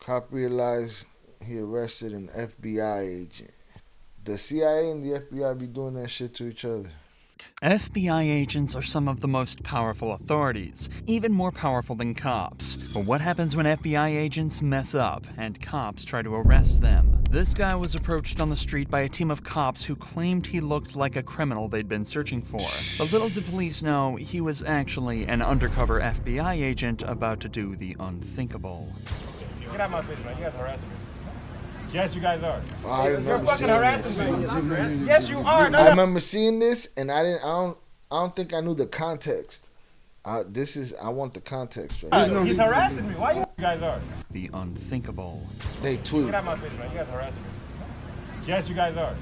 Cop realized he arrested an FBI agent. The CIA and the FBI be doing that shit to each other. FBI agents are some of the most powerful authorities, even more powerful than cops. But what happens when FBI agents mess up and cops try to arrest them? This guy was approached on the street by a team of cops who claimed he looked like a criminal they'd been searching for. But little did police know he was actually an undercover FBI agent about to do the unthinkable. Get out of my face, man. You guys are harassing me. Yes, you guys are. You're fucking harassing me. Yes, you are. I remember seeing this, and I don't think I knew the context. I want the context. Right? He's harassing me. Why you guys are? The unthinkable. They tweet. Get out of my face, man. You guys are harassing me. Yes, you guys are.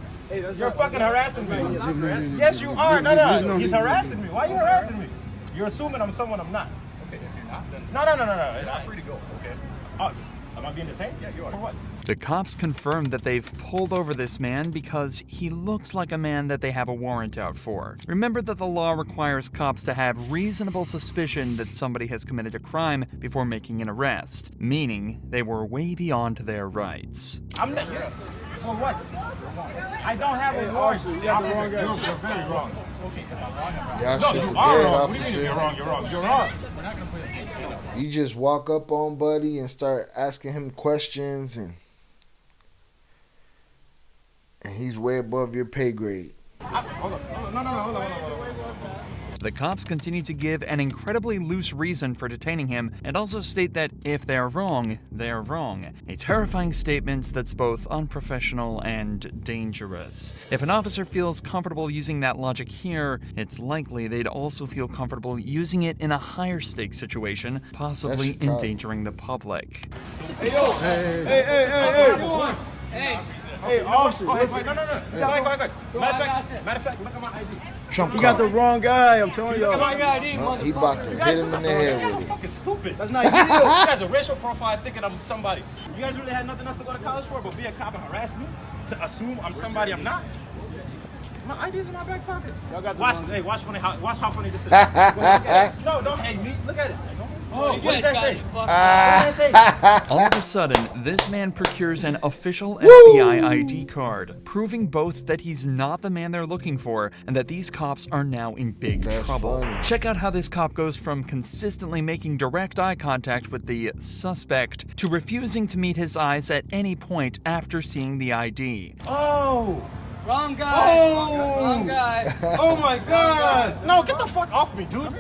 You're fucking harassing me. Yes, you are. No. He's harassing me. Why are you harassing me? You're assuming I'm someone I'm not. Okay, if you're not, then No. you're not free to go. Okay. Am I being detained? Yeah, you are. For what? The cops confirmed that they've pulled over this man because he looks like a man that they have a warrant out for. Remember that the law requires cops to have reasonable suspicion that somebody has committed a crime before making an arrest, meaning they were way beyond their rights. I'm not. For what? I don't have a warrant. You're very wrong. Y'all No, shit you the are bed, wrong. What do you mean officer. you're wrong? You're wrong. You're wrong. You just walk up on Buddy and start asking him questions, and he's way above your pay grade. Hold on. No. The cops continue to give an incredibly loose reason for detaining him and also state that if they're wrong, they're wrong. A terrifying statement that's both unprofessional and dangerous. If an officer feels comfortable using that logic here, it's likely they'd also feel comfortable using it in a higher stakes situation, possibly endangering the public. Hey, yo. Hey, officer. Wait, no. Go ahead. Matter of fact, look at my ID. Trump You got the wrong guy, I'm telling you. Look at my ID, No, he about to hit him in the head with it. Fucking stupid. That's not you. You guys are racial profile thinking I'm somebody. You guys really had nothing else to go to college for but be a cop and harass me? To assume I'm somebody I'm not? My ID's in my back pocket. Watch how funny this is. No, don't hate me. Look at it. Oh, what does that say? What does that say? All of a sudden, this man procures an official FBI ID card, proving both that he's not the man they're looking for and that these cops are now in big trouble. Funny. Check out how this cop goes from consistently making direct eye contact with the suspect to refusing to meet his eyes at any point after seeing the ID. Oh! Wrong guy. Oh! Wrong guy. Oh my God! No, get the fuck off me, dude.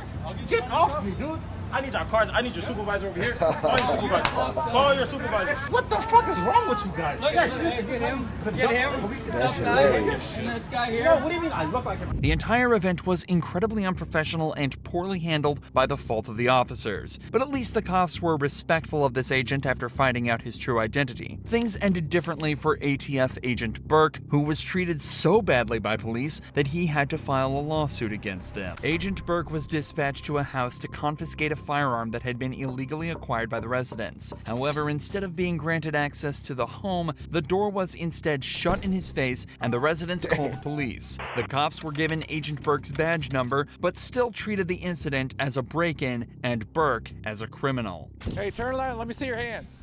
Get off me, dude. I need your cards. I need your supervisor over here. Call your supervisor. Call your supervisor. What the fuck is wrong with you guys? Look at him. Get him. That's hilarious. And this guy here. No, what do you mean I look like him? The entire event was incredibly unprofessional and poorly handled by the fault of the officers. But at least the cops were respectful of this agent after finding out his true identity. Things ended differently for ATF agent Burke, who was treated so badly by police that he had to file a lawsuit against them. Agent Burke was dispatched to a house to confiscate a firearm that had been illegally acquired by the residents. However, instead of being granted access to the home, the door was instead shut in his face and the residents called police. The cops were given Agent Burke's badge number, but still treated the incident as a break-in and Burke as a criminal. Hey, turn around. Let me see your hands.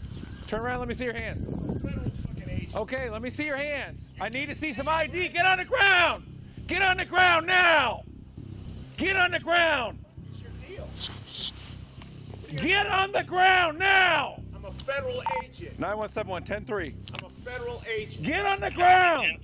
Turn around. Let me see your hands. Okay, let me see your hands. I need to see some ID. Get on the ground. Get on the ground now. Get on the ground. Get on the ground now. I'm a federal agent. 917-110-3. I'm a federal agent. Get on the ground.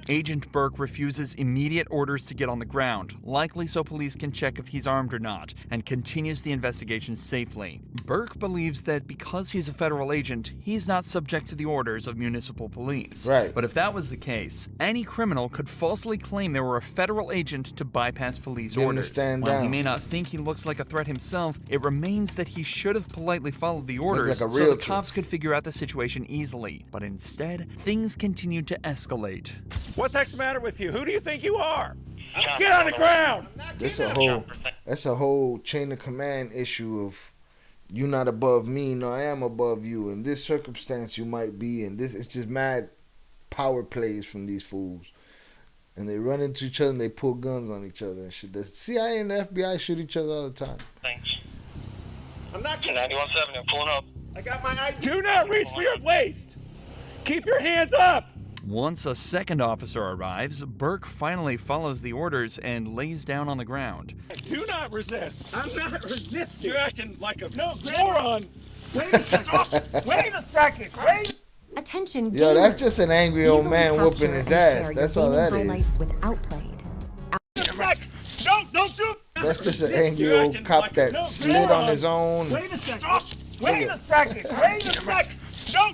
Agent Burke refuses immediate orders to get on the ground, likely so police can check if he's armed or not, and continues the investigation safely. Burke believes that because he's a federal agent, he's not subject to the orders of municipal police. Right. But if that was the case, any criminal could falsely claim they were a federal agent to bypass police Give him a orders. stand While he down. may not think he looks like a threat himself, it remains that he should have politely followed the orders like a so the realtor. cops could figure out the situation easily. But instead, things continued to escalate. What the heck's the matter with you? Who do you think you are? Get on the ground. That's a whole chain of command issue of you not above me, no, I am above you. In this circumstance, you might be, and this it's just mad power plays from these fools. And they run into each other and they pull guns on each other and shit. The CIA and the FBI shoot each other all the time. Thanks. I'm not kidding. 917, I'm pulling up. I got my ID. Do not reach for your waist. Keep your hands up. Once a second officer arrives, Burke finally follows the orders and lays down on the ground. Do not resist. I'm not resisting. You're acting like a moron. Wait a second. Wait a second. Wait. Attention Yo, that's gamers. just an angry old Easily man whooping capture his and ass. share That's your all that gaming is. highlights with Outplayed. Don't do. That's just an angry You're old acting cop like that a slid on moron. his own. Wait a second. Wait a second. Wait a second.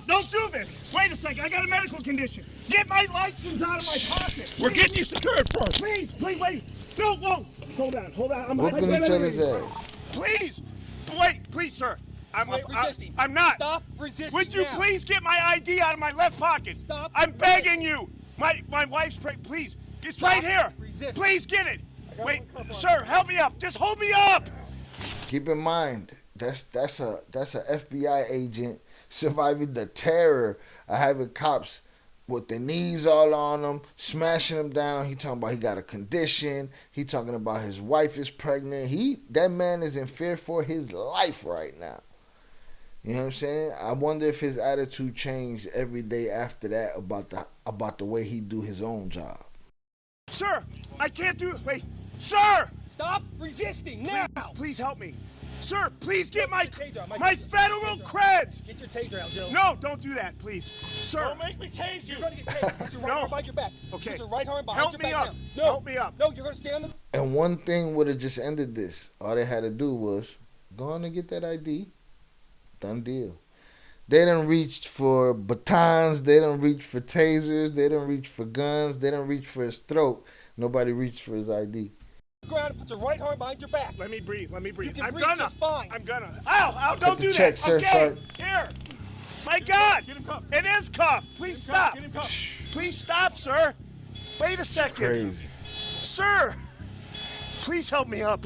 Don't do this. Wait a second. I got a medical condition. Get my license out of my pocket. We're getting you secured first. Please, wait. No, whoa. Hold on. Whooping each other's ass. Please. Wait, please, sir. resisting. I'm not. Stop resisting. Would you now. please get my ID out of my left pocket? Stop. I'm begging you. My wife's pregnant. Please. It's right here. Resist. Please get it. Wait, sir, help me up. Just hold me up. Keep in mind, that's a FBI agent surviving the terror of having cops with their knees all on him, smashing him down. He talking about he got a condition. He talking about his wife is pregnant. That man is in fear for his life right now. You know what I'm saying? I wonder if his attitude changed every day after that about the way he do his own job. Sir, I can't do it. Wait, sir. Stop resisting now. Please help me. Sir, please get my Get your taser out. my federal creds. Get your taser out, Joe. No, don't do that, please. Sir. Don't make me tase you. You're gonna get tased. Put your right No. arm behind your back. Okay. Put your right arm behind Help your me back up. now. No. Help me up. No, you're gonna stay on the. And one thing would have just ended this. All they had to do was go on and get that ID. Done deal. They done reached for batons. They done reached for tasers. They done reached for guns. They done reached for his throat. Nobody reached for his ID. Ground and put your right arm behind your back. Let me breathe. You can I'm breathe gonna. just fine. I'm gonna. Ow, don't the do check, that. sir, Okay, sir. here. My God. Get him cuffed. It is cuffed. Please stop. Get him cuffed. Please stop, sir. Wait a second. Crazy. Sir, please help me up.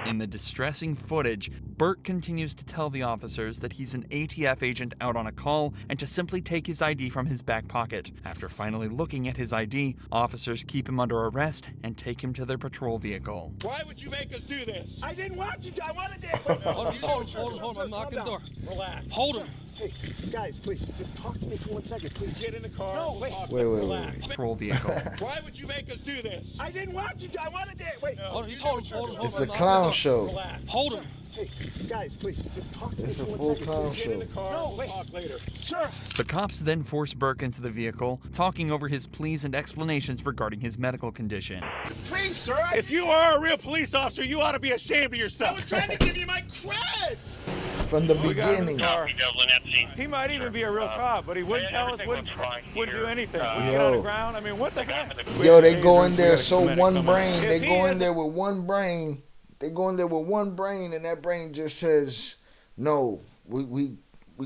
In the distressing footage, Burke continues to tell the officers that he's an ATF agent out on a call and to simply take his ID from his back pocket. After finally looking at his ID, officers keep him under arrest and take him to their patrol vehicle. Why would you make us do this? I didn't want you to. I wanted to. Wait, Hold on. I'm knocking the door. Relax. Hold him. Hey, guys, please, just talk to me for 1 second, please. Get in the car. No, We'll wait. talk. Wait. Relax. Patrol vehicle. Why would you make us do this? I didn't want you to. I wanted to. Wait. No. He's holding. It's a clown show. Relax. Hold him. Hey, guys, please, just talk to me It's a for 1 full second, clown please. Get in the show. car. No, We'll wait. talk later. Sir, The cops then force Burke into the vehicle, talking over his pleas and explanations regarding his medical condition. please, sir. If you are a real police officer, you ought to be ashamed of I yourself. was trying to give you my creds. From the We got him in beginning. the car. He might even be a real cop, but he wouldn't tell us, wouldn't do anything. Would get on the ground. I mean, what the heck? Yo, they go in there so Committed, one come on. brain. They If he go in isn't- there with one brain. They go in there with one brain, and that brain just says, "No, we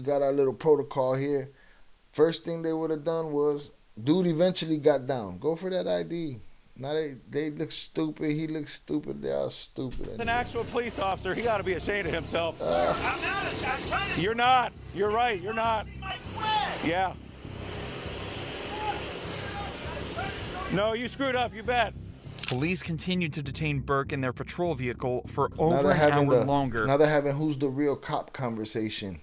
got our little protocol here." First thing they would have done was, dude eventually got down. Go for that ID. Now they look stupid. He looks stupid. They are stupid. An actual police officer, he ought to be ashamed of himself. I'm not. I'm trying to You're not. You're right. You're not. see my creds. Yeah. No, you screwed up. You bet. Police continued to detain Burke in their patrol vehicle for Now over they're an having hour longer Now they're having who's the real cop conversation.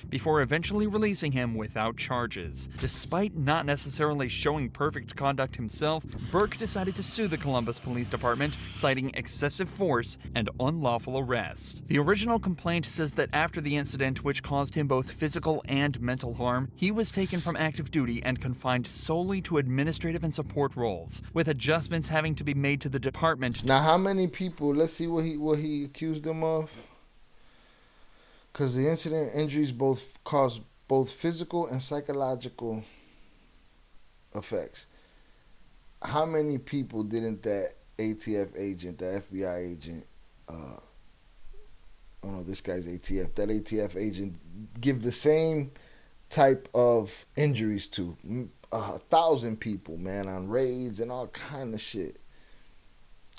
before eventually releasing him without charges. Despite not necessarily showing perfect conduct himself, Burke decided to sue the Columbus Police Department, citing excessive force and unlawful arrest. The original complaint says that after the incident, which caused him both physical and mental harm, he was taken from active duty and confined solely to administrative and support roles, with adjustments having to be made to the department. Now, how many people? Let's see what he accused them of. Because the incident injuries both caused both physical and psychological effects. How many people didn't that ATF agent, the FBI agent, oh no, this guy's ATF, that ATF agent give the same type of injuries to? 1,000 people, man, on raids and all kind of shit.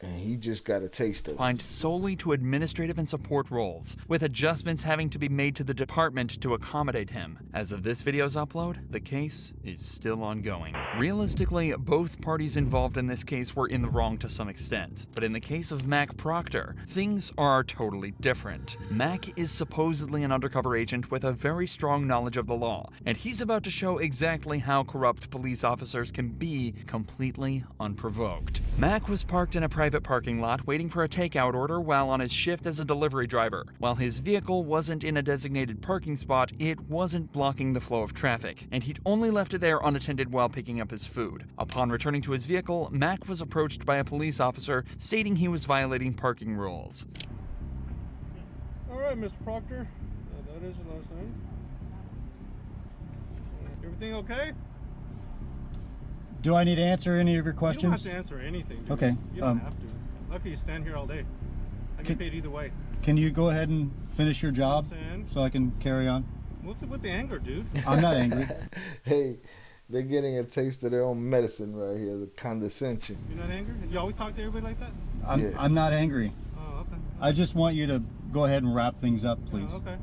And he just got a taste of it. Confined solely to administrative and support roles, with adjustments having to be made to the department to accommodate him. As of this video's upload, the case is still ongoing. Realistically, both parties involved in this case were in the wrong to some extent. But in the case of Mac Proctor, things are totally different. Mac is supposedly an undercover agent with a very strong knowledge of the law, and he's about to show exactly how corrupt police officers can be completely unprovoked. Mac was parked in a private parking lot waiting for a takeout order while on his shift as a delivery driver. While his vehicle wasn't in a designated parking spot, it wasn't blocking the flow of traffic, and he'd only left it there unattended while picking up his food. Upon returning to his vehicle, Mac was approached by a police officer stating he was violating parking rules. All right, Mr. Proctor. That is your last name. Everything okay? Do I need to answer any of your questions? You don't have to answer anything, dude. Okay. You don't have to. Lucky you stand here all day. I get paid either way. Can you go ahead and finish your job so I can carry on? What's it with the anger, dude? I'm not angry. Hey, they're getting a taste of their own medicine right here, the condescension. You're not angry? You always talk to everybody like that? I'm not angry. Oh, okay. I just want you to go ahead and wrap things up, please. Oh, okay.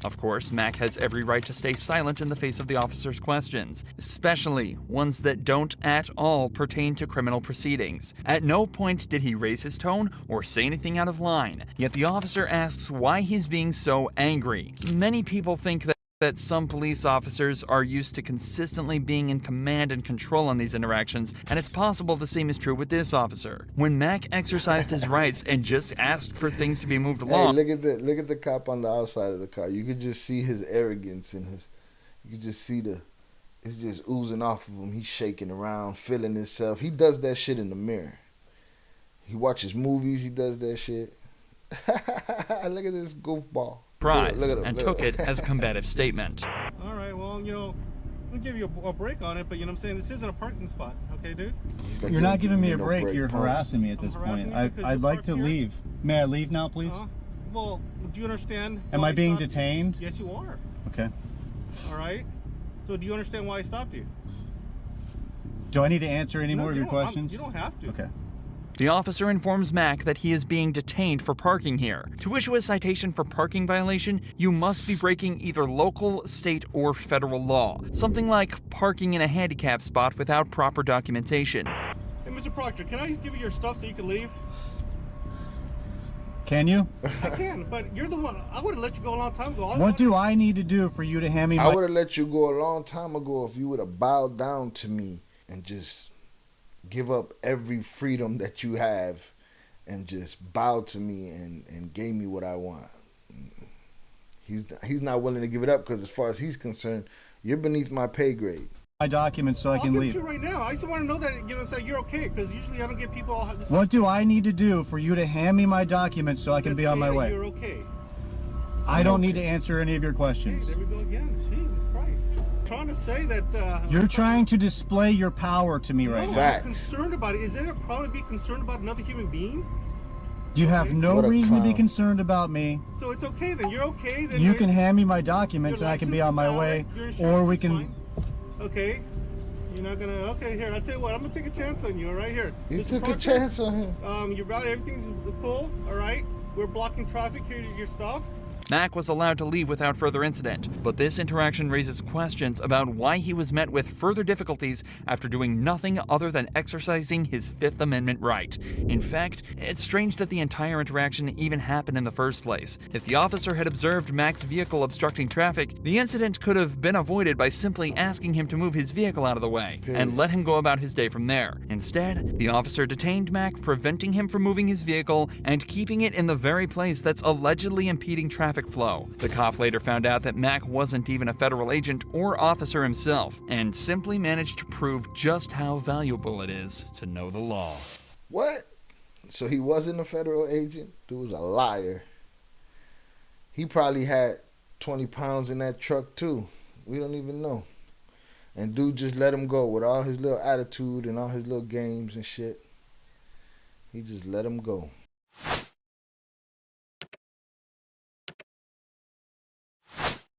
Of course, Mac has every right to stay silent in the face of the officer's questions, especially ones that don't at all pertain to criminal proceedings. At no point did he raise his tone or say anything out of line, yet the officer asks why he's being so angry. Many people think that some police officers are used to consistently being in command and control on these interactions, and it's possible the same is true with this officer. When Mac exercised his rights and just asked for things to be moved along. Hey, look at the cop on the outside of the car. You could just see his arrogance and you could just see it's just oozing off of him. He's shaking around, feeling himself. He does that shit in the mirror. He watches movies, he does that shit. Look at this goofball. Surprise, Look at him, and look took at it as a combative statement. All right, well, you know, I'm going to give you a break on it, but you know what I'm saying? This isn't a parking spot, okay, dude? Like, You're not giving me a no break. You're punk. harassing me at this point. I'd like to leave. May I leave now, please? Well, do you understand? Am I being detained? Yes, you are. Okay. All right. So do you understand why I stopped you? Do I need to answer any more of your questions? You don't have to. Okay. The officer informs Mac that he is being detained for parking here. To issue a citation for parking violation, you must be breaking either local, state, or federal law. Something like parking in a handicap spot without proper documentation. Hey, Mr. Proctor, can I just give you your stuff so you can leave? Can you? I can, but you're the one. I would have let you go a long time ago. What do I need to do for you to hand me I my... would have let you go a long time ago if you would have bowed down to me and just give up every freedom that you have and just bow to me and gave me what I want. He's not willing to give it up because as far as he's concerned, you're beneath my pay grade. My documents so I can leave. I'll give it to you right now. I just want to know that you're okay because usually I don't get people all. What do I need to do for you to hand me my documents so I can be on my way? You're okay. I don't need to answer any of your questions. There we go again. Jesus Christ. I'm trying to say that. You're trying to display your power to me right now. I'm concerned about it. Is there a problem to be concerned about another human being? You have no reason to be concerned about me. So it's okay then. You're okay then. You can hand me my documents and I can be on my way, or we can. Okay. You're not gonna. Okay, here. I'll tell you what. I'm gonna take a chance on you. Right here. You took a chance on him. You're right. Everything's cool. All right. We're blocking traffic here to your stop. Mac was allowed to leave without further incident, but this interaction raises questions about why he was met with further difficulties after doing nothing other than exercising his Fifth Amendment right. In fact, it's strange that the entire interaction even happened in the first place. If the officer had observed Mac's vehicle obstructing traffic, the incident could have been avoided by simply asking him to move his vehicle out of the way and let him go about his day from there. Instead, the officer detained Mac, preventing him from moving his vehicle and keeping it in the very place that's allegedly impeding traffic flow. The cop later found out that Mac wasn't even a federal agent or officer himself, and simply managed to prove just how valuable it is to know the law. What? So he wasn't a federal agent? Dude was a liar. He probably had 20 pounds in that truck too. We don't even know. And dude just let him go with all his little attitude and all his little games and shit. He just let him go.